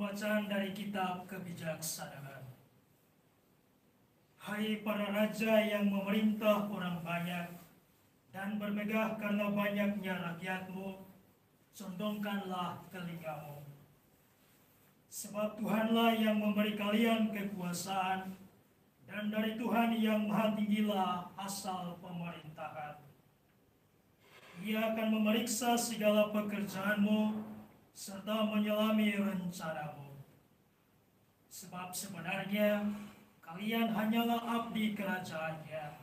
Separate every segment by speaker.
Speaker 1: Pembacaan dari kitab kebijaksanaan. Hai para raja yang memerintah orang banyak dan bermegah karena banyaknya rakyatmu, condongkanlah telingamu. Sebab Tuhanlah yang memberi kalian kekuasaan, dan dari Tuhan yang maha tinggilah asal pemerintahan. Ia akan memeriksa segala pekerjaanmu, serta menyelami rencanamu. Sebab sebenarnya kalian hanyalah abdi kerajaannya.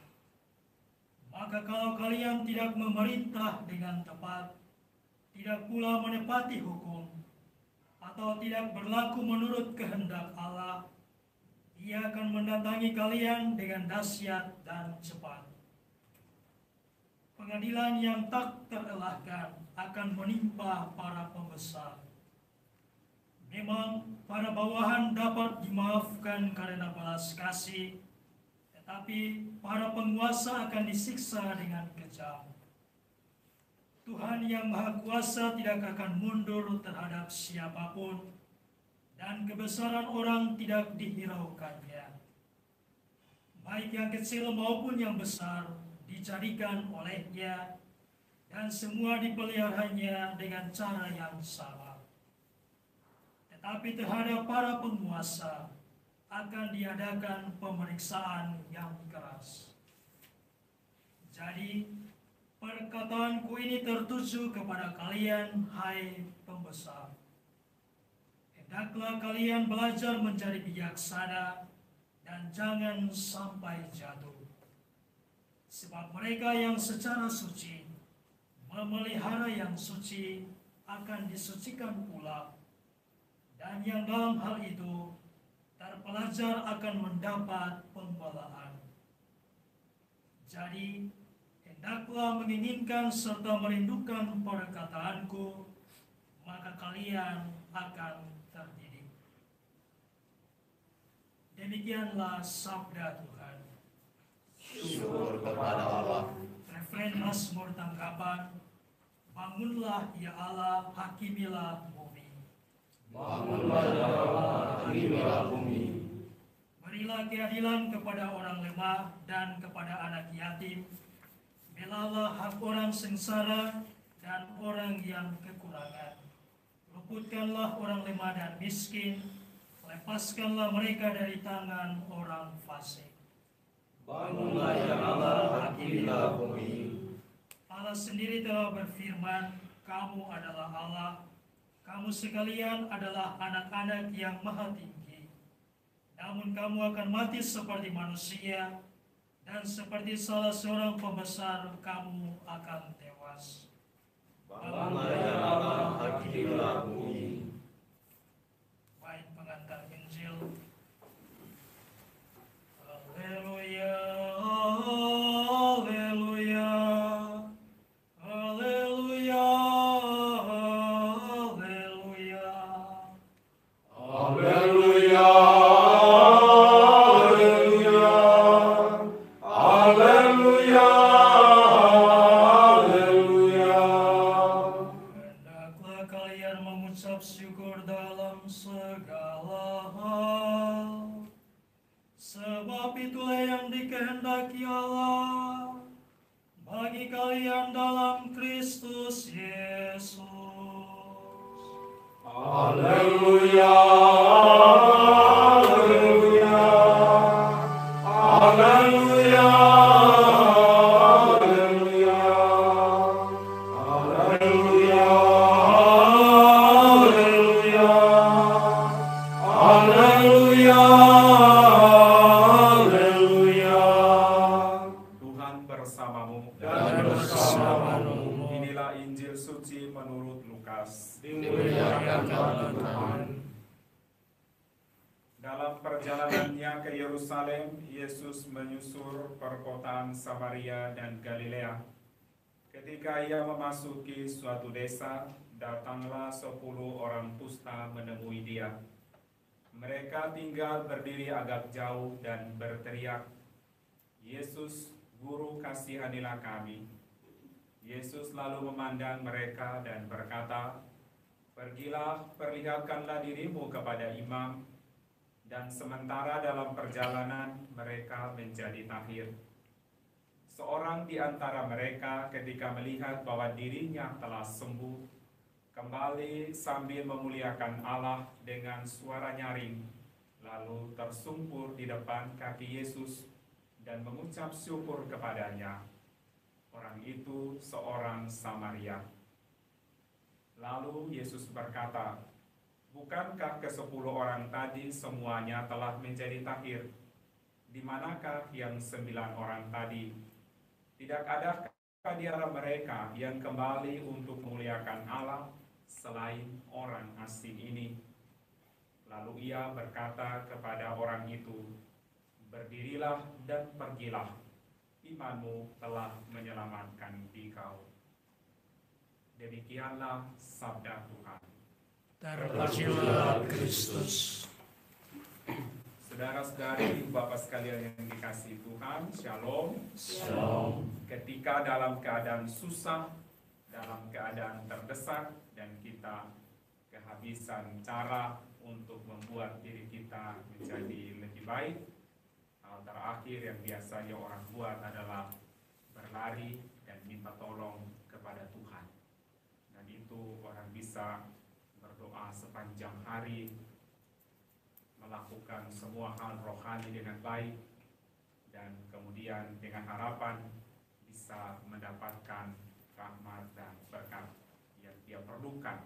Speaker 1: Maka kalau kalian tidak memerintah dengan tepat, tidak pula menepati hukum, atau tidak berlaku menurut kehendak Allah, Ia akan mendatangi kalian dengan dahsyat dan cepat. Pengadilan yang tak terelakkan akan menimpa para pembesar. Memang para bawahan dapat dimaafkan karena belas kasih, tetapi para penguasa akan disiksa dengan kejam. Tuhan yang Maha Kuasa tidak akan mundur terhadap siapapun, dan kebesaran orang tidak dihiraukannya. Baik yang kecil maupun yang besar dijadikan olehnya, dan semua dipeliharanya dengan cara yang sama. Tetapi terhadap para penguasa akan diadakan pemeriksaan yang keras. Jadi, perkataanku ini tertuju kepada kalian, hai pembesar. Hendaklah kalian belajar menjadi bijaksana dan jangan sampai jatuh. Sebab mereka yang secara suci memelihara yang suci akan disucikan pula, dan yang dalam hal itu terpelajar akan mendapat pembelaan. Jadi, hendaklah menginginkan serta merindukan perkataanku, maka kalian akan terdidik. Demikianlah sabda Tuhan.
Speaker 2: Syukur kepada Allah.
Speaker 1: Refren Mazmur tanggapan, bangunlah ya Allah, hakimilah bumi.
Speaker 2: Bangunlah ya Allah, hakimilah bumi.
Speaker 1: Berilah keadilan kepada orang lemah dan kepada anak yatim. Belalah hak orang sengsara dan orang yang kekurangan. Luputkanlah orang lemah dan miskin. Lepaskanlah mereka dari tangan orang fasik.
Speaker 2: Bangunlah ya Allah, hakimilah bumi.
Speaker 1: Allah sendiri telah berfirman, kamu adalah Allah, kamu sekalian adalah anak-anak yang maha tinggi. Namun kamu akan mati seperti manusia, dan seperti salah seorang pembesar kamu akan tewas.
Speaker 2: Bangunlah ya Allah, hakimilah bumi.
Speaker 1: Baik pengantar Injil. Haleluya, haleluya, haleluya, haleluya.
Speaker 2: Haleluya, haleluya, haleluya, haleluya.
Speaker 1: Hendaklah kalian mengucap syukur dalam segala hal, sebab itulah yang dikehendaki Allah bagi kalian dalam Kristus Yesus.
Speaker 2: Haleluya, haleluya, haleluya, haleluya, haleluya, haleluya, haleluya.
Speaker 3: Tuhan bersamamu
Speaker 2: Dan bersamamu.
Speaker 3: Inilah Injil suci menurut Lukas.
Speaker 2: Dimuliakan Tuhan.
Speaker 3: Dalam perjalanannya ke Yerusalem, Yesus menyusur perkotaan Samaria dan Galilea. Ketika ia memasuki suatu desa, datanglah 10 orang kusta menemui dia. Mereka tinggal berdiri agak jauh dan berteriak, "Yesus, Guru, kasihanilah kami." Yesus lalu memandang mereka dan berkata, Pergilah, perlihatkanlah dirimu kepada imam, dan sementara dalam perjalanan mereka menjadi tahir. Seorang di antara mereka ketika melihat bahwa dirinya telah sembuh, kembali sambil memuliakan Allah dengan suara nyaring, lalu tersungkur di depan kaki Yesus dan mengucap syukur kepadanya. Orang itu seorang Samaria. Lalu Yesus berkata, "Bukankah ke-10 orang tadi semuanya telah menjadi tahir? Di manakah yang 9 orang tadi? Tidak adakah di antara mereka yang kembali untuk memuliakan Allah selain orang asing ini?" Lalu ia berkata kepada orang itu, "Berdirilah dan pergilah, imanmu telah menyelamatkan dikau." Demikianlah sabda Tuhan.
Speaker 2: Terpujilah Kristus.
Speaker 3: Saudara-saudari, Bapak sekalian yang dikasihi Tuhan, Shalom.
Speaker 2: Shalom.
Speaker 3: Ketika dalam keadaan susah, dalam keadaan terdesak, dan kita kehabisan cara untuk membuat diri kita menjadi lebih baik, hal terakhir yang biasanya orang buat adalah berlari dan minta tolong kepada Tuhan. Dan itu orang bisa berdoa sepanjang hari, melakukan semua hal rohani dengan baik, dan kemudian dengan harapan bisa mendapatkan rahmat dan berkat yang dia perlukan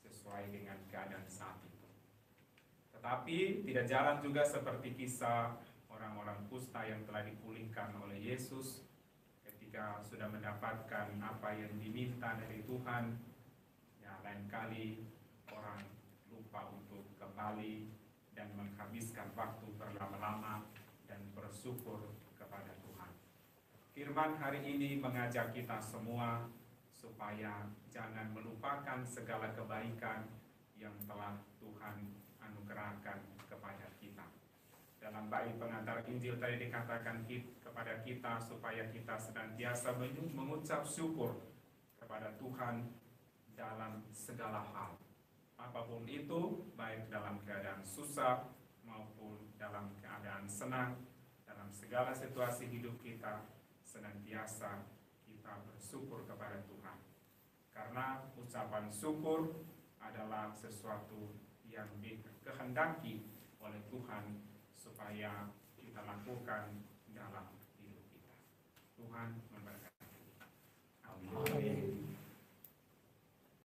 Speaker 3: sesuai dengan keadaan saat itu. Tetapi tidak jarang juga seperti kisah orang-orang kusta yang telah dipulihkan oleh Yesus, ketika sudah mendapatkan apa yang diminta dari Tuhan, ya lain kali orang lupa untuk kembali dan menghabiskan waktu berlama-lama dan bersyukur kepada Tuhan. Firman hari ini mengajak kita semua supaya jangan melupakan segala kebaikan yang telah Tuhan anugerahkan kepada kita. Dalam bait pengantar Injil tadi dikatakan kepada kita supaya kita senantiasa mengucap syukur kepada Tuhan dalam segala hal. Apapun itu, baik dalam keadaan susah maupun dalam keadaan senang, dalam segala situasi hidup kita, senantiasa kita bersyukur kepada Tuhan. Karena ucapan syukur adalah sesuatu yang dikehendaki oleh Tuhan supaya kita lakukan dalam hidup kita. Tuhan memberkati.